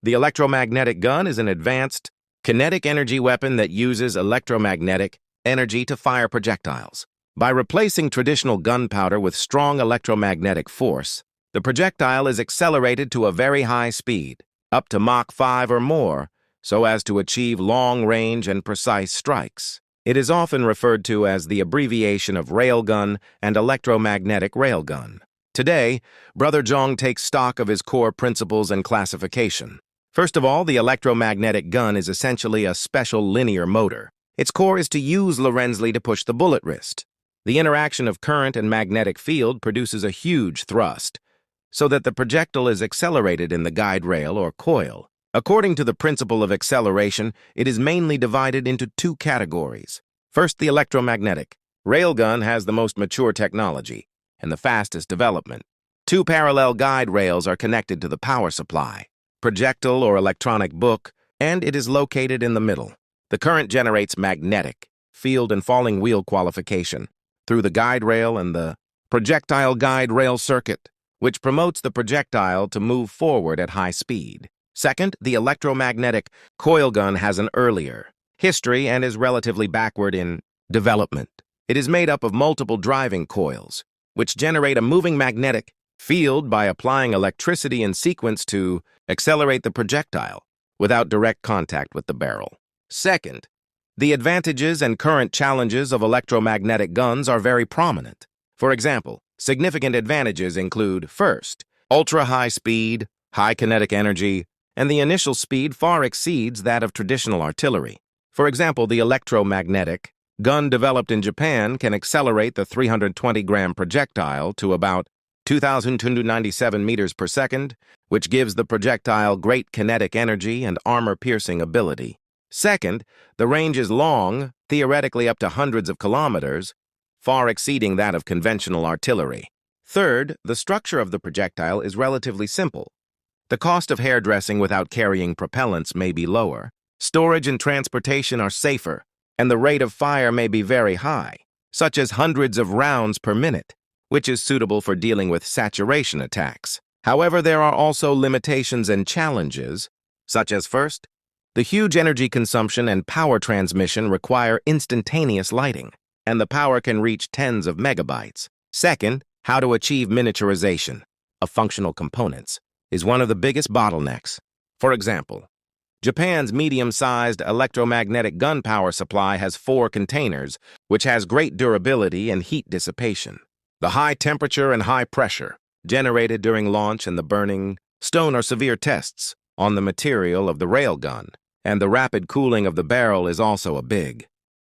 The electromagnetic gun is an advanced, kinetic energy weapon that uses electromagnetic energy to fire projectiles. By replacing traditional gunpowder with strong electromagnetic force, the projectile is accelerated to a very high speed, up to Mach 5 or more, so as to achieve long-range and precise strikes. It is often referred to as the abbreviation of railgun and electromagnetic railgun. Today, Brother Zhong takes stock of his core principles and classification. First of all, the electromagnetic gun is essentially a special linear motor. Its core is to use Lorentz to push the bullet wrist. The interaction of current and magnetic field produces a huge thrust, so that the projectile is accelerated in the guide rail or coil. According to the principle of acceleration, it is mainly divided into two categories. First, the electromagnetic. Railgun has the most mature technology and the fastest development. Two parallel guide rails are connected to the power supply, projectile or electronic book, and it is located in the middle. The current generates magnetic, field and falling wheel qualification through the guide rail and the projectile guide rail circuit, which promotes the projectile to move forward at high speed. Second, the electromagnetic coilgun has an earlier history and is relatively backward in development. It is made up of multiple driving coils, which generate a moving magnetic field by applying electricity in sequence to accelerate the projectile without direct contact with the barrel. Second, the advantages and current challenges of electromagnetic guns are very prominent. For example, significant advantages include, first, ultra-high speed, high kinetic energy, and the initial speed far exceeds that of traditional artillery. For example, the electromagnetic gun developed in Japan can accelerate the 320-gram projectile to about 2,297 meters per second, which gives the projectile great kinetic energy and armor-piercing ability. Second, the range is long, theoretically up to hundreds of kilometers, far exceeding that of conventional artillery. Third, the structure of the projectile is relatively simple. The cost of hairdressing without carrying propellants may be lower. Storage and transportation are safer, and the rate of fire may be very high, such as hundreds of rounds per minute, which is suitable for dealing with saturation attacks. However, there are also limitations and challenges, such as first, the huge energy consumption and power transmission require instantaneous lighting, and the power can reach tens of megabytes. Second, how to achieve miniaturization of functional components is one of the biggest bottlenecks. For example, Japan's medium-sized electromagnetic gun power supply has 4 containers, which has great durability and heat dissipation. The high temperature and high pressure generated during launch and the burning stone are severe tests on the material of the railgun, and the rapid cooling of the barrel is also a big